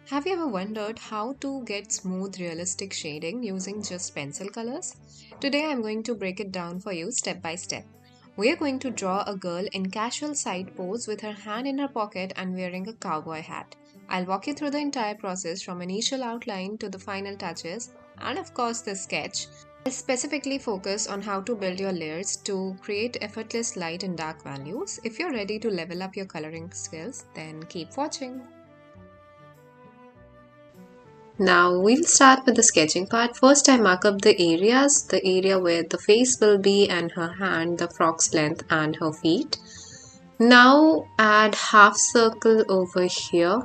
Have you ever wondered how to get smooth, realistic shading using just pencil colors? Today I'm going to break it down for you step by step. We are going to draw a girl in casual side pose with her hand in her pocket and wearing a cowboy hat. I'll walk you through the entire process from initial outline to the final touches and of course the sketch. I'll specifically focus on how to build your layers to create effortless light and dark values. If you're ready to level up your coloring skills, then keep watching. Now we'll start with the sketching part. First I mark up the areas, the area where the face will be and her hand, the frock's length and her feet. Now add half circle over here,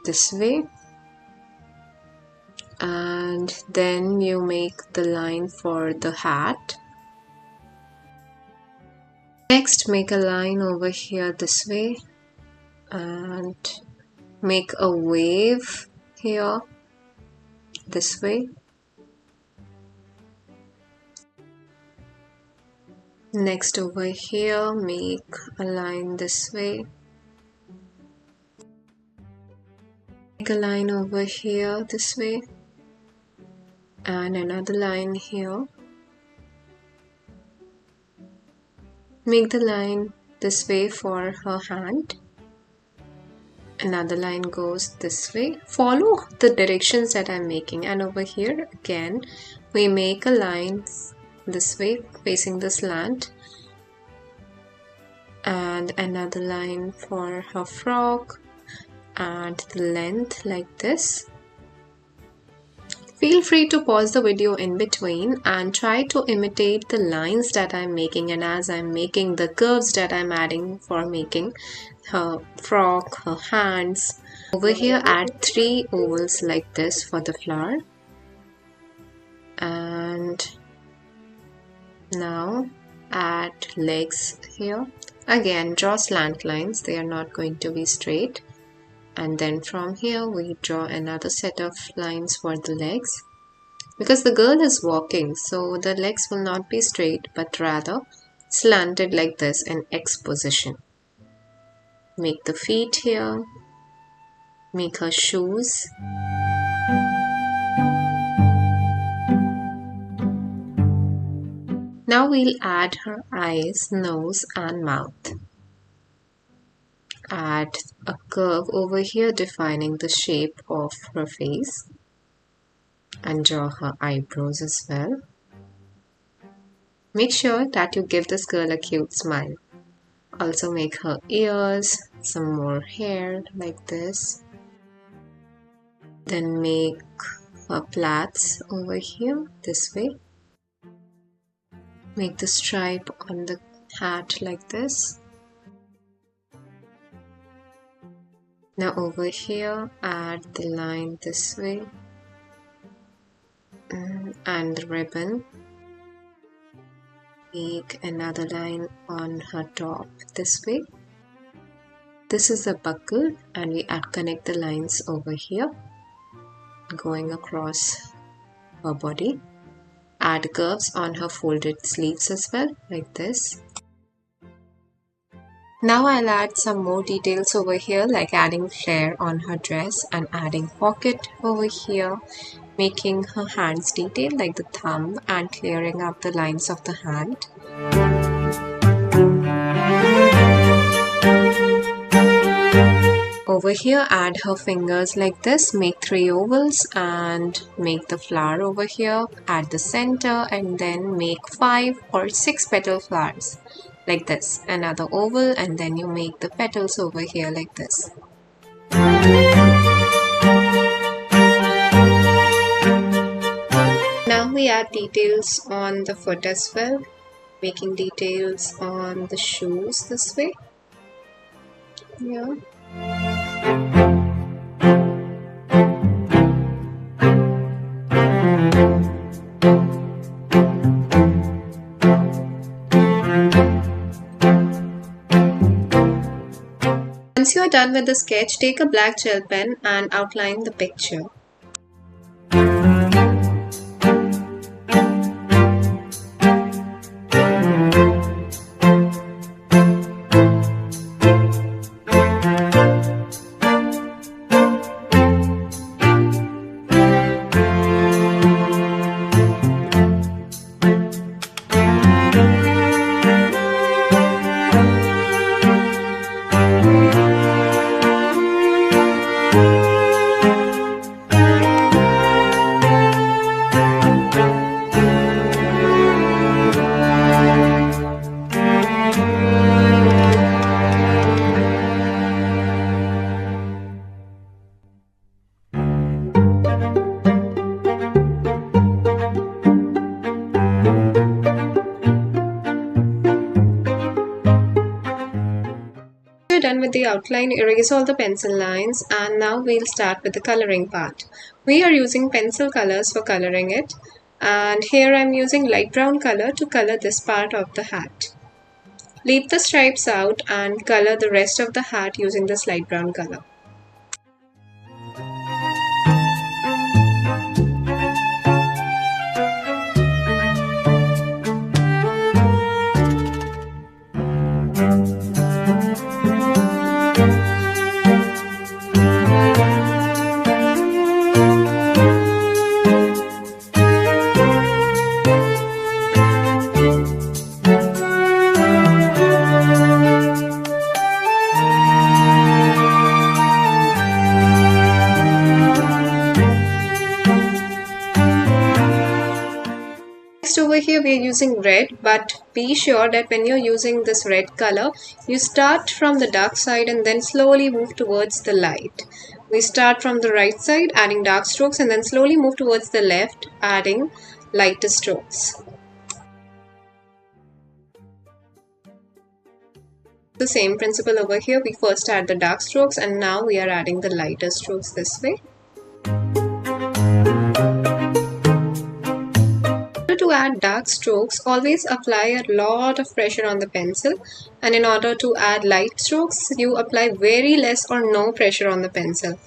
this way. And then you make the line for the hat. Next make a line over here this way and make a wave here this way. Next over here make a line this way. Make a line over here this way and another line here. Make the line this way for her hand. Another line goes this way. Follow the directions that I'm making, and over here again we make a line this way facing the slant and another line for her frock and the length like this. Feel free to pause the video in between and try to imitate the lines that I'm making, and as I'm making the curves that I'm adding for making her frock, her hands. Over here add 3 ovals like this for the flower. And now add legs here. Again draw slant lines, they are not going to be straight. And then from here we draw another set of lines for the legs. Because the girl is walking, so the legs will not be straight but rather slanted like this in X position. Make the feet here. Make her shoes. Now we'll add her eyes, nose and mouth. Add a curve over here defining the shape of her face and draw her eyebrows as well. Make sure that you give this girl a cute smile. Also make her ears, some more hair like this. Then make her plaits over here this way. Make the stripe on the hat like this. Now over here add the line this way and the ribbon. Make another line on her top this way. This is a buckle and we connect the lines over here going across her body. Add curves on her folded sleeves as well like this. Now I'll add some more details over here, like adding flare on her dress and adding pocket over here, making her hands detailed like the thumb and clearing up the lines of the hand. Over here add her fingers like this, make 3 ovals and make the flower over here, add the center and then make 5 or 6 petal flowers. Like this, another oval and then you make the petals over here like this. Now we add details on the foot as well, making details on the shoes this way. Yeah. Once you are done with the sketch, take a black gel pen and outline the picture. you're done with the outline, erase all the pencil lines, and now we'll start with the coloring part. We are using pencil colors for coloring it, and here I'm using light brown color to color this part of the hat. Leave the stripes out and color the rest of the hat using this light brown color. Over here we are using red, but be sure that when you're using this red color, you start from the dark side and then slowly move towards the light. We start from the right side adding dark strokes and then slowly move towards the left adding lighter strokes. The same principle over here, we first add the dark strokes and now we are adding the lighter strokes this way. To add dark strokes, always apply a lot of pressure on the pencil, and in order to add light strokes, you apply very less or no pressure on the pencil.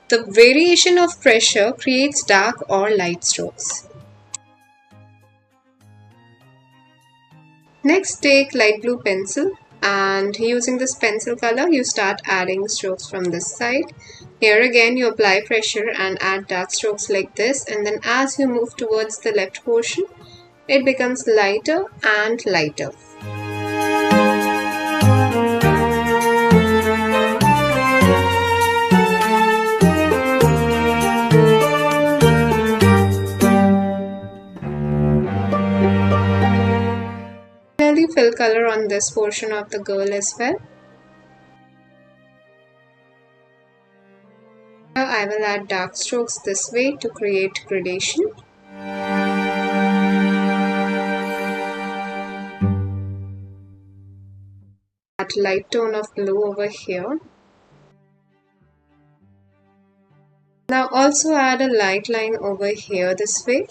The variation of pressure creates dark or light strokes. Next, take light blue pencil, and using this pencil color, you start adding strokes from this side. Here again, you apply pressure and add dark strokes like this, and then as you move towards the left portion, it becomes lighter and lighter. Finally, fill color on this portion of the girl as well. I will add dark strokes this way to create gradation. Add light tone of blue over here. Now also add a light line over here this way.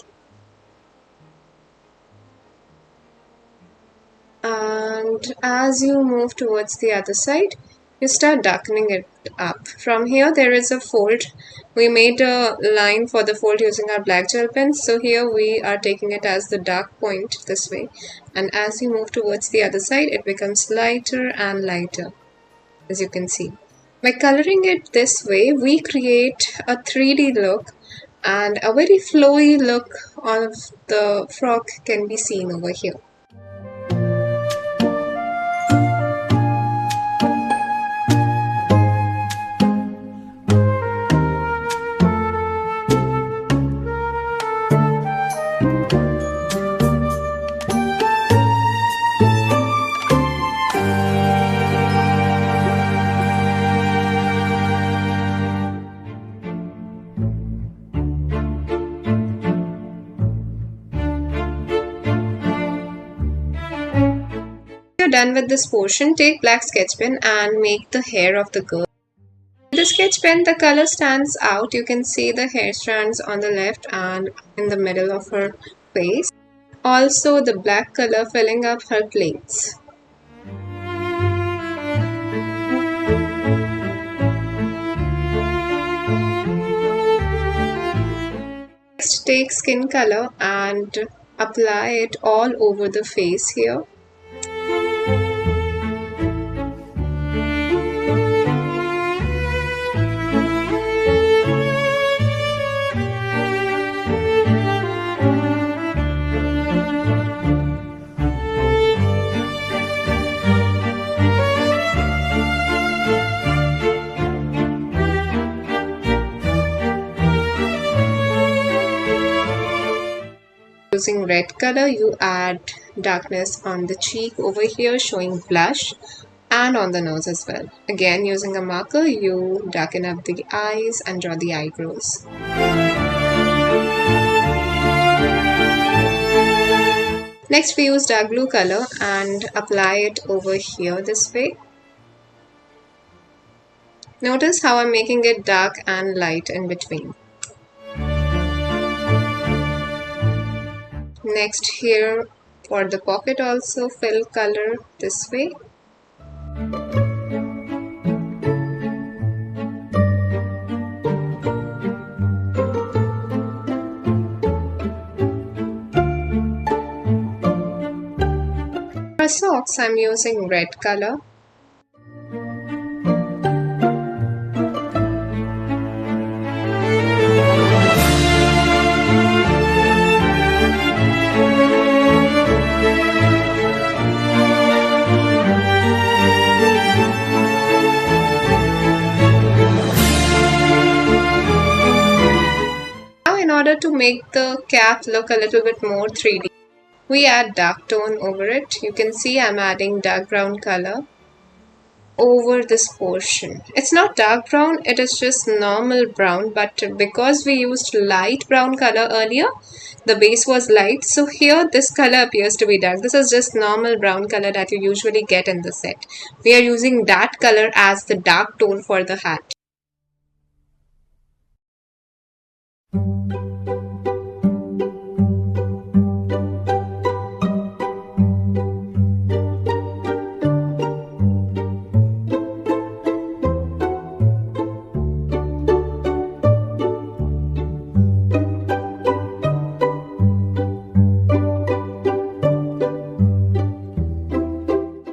And as you move towards the other side, you start darkening it up. From here there is a fold. We made a line for the fold using our black gel pen. So here we are taking it as the dark point this way. And as you move towards the other side, it becomes lighter and lighter, as you can see. By coloring it this way, we create a 3D look, and a very flowy look of the frock can be seen over here. Done with this portion, take black sketch pen and make the hair of the girl. With the sketch pen, the color stands out. You can see the hair strands on the left and in the middle of her face. Also the black color filling up her plaits. Next, take skin color and apply it all over the face here. Using red color, you add darkness on the cheek over here, showing blush, and on the nose as well. Again, using a marker, you darken up the eyes and draw the eyebrows. Next, we use dark blue color and apply it over here this way. Notice how I'm making it dark and light in between. Next here for the pocket also fill color this way. For socks I'm using red color. In order to make the cap look a little bit more 3D, we add dark tone over it. You can see I'm adding dark brown color over this portion. It's not dark brown, it is just normal brown, but because we used light brown color earlier, the base was light, so here this color appears to be dark. This is just normal brown color that you usually get in the set. We are using that color as the dark tone for the hat.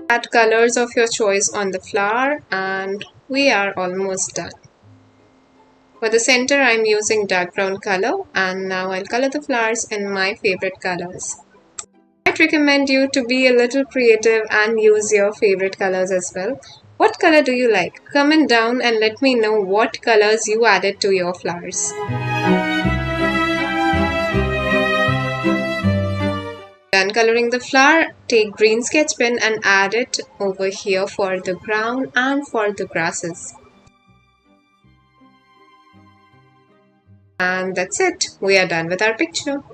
Add colors of your choice on the flower and we are almost done. For the center I'm using dark brown color and now I'll color the flowers in my favorite colors. I'd recommend you to be a little creative and use your favorite colors as well. What color do you like? Comment down and let me know what colors you added to your flowers. Done coloring the flower, take green sketch pen and add it over here for the ground and for the grasses. And that's it. We are done with our picture.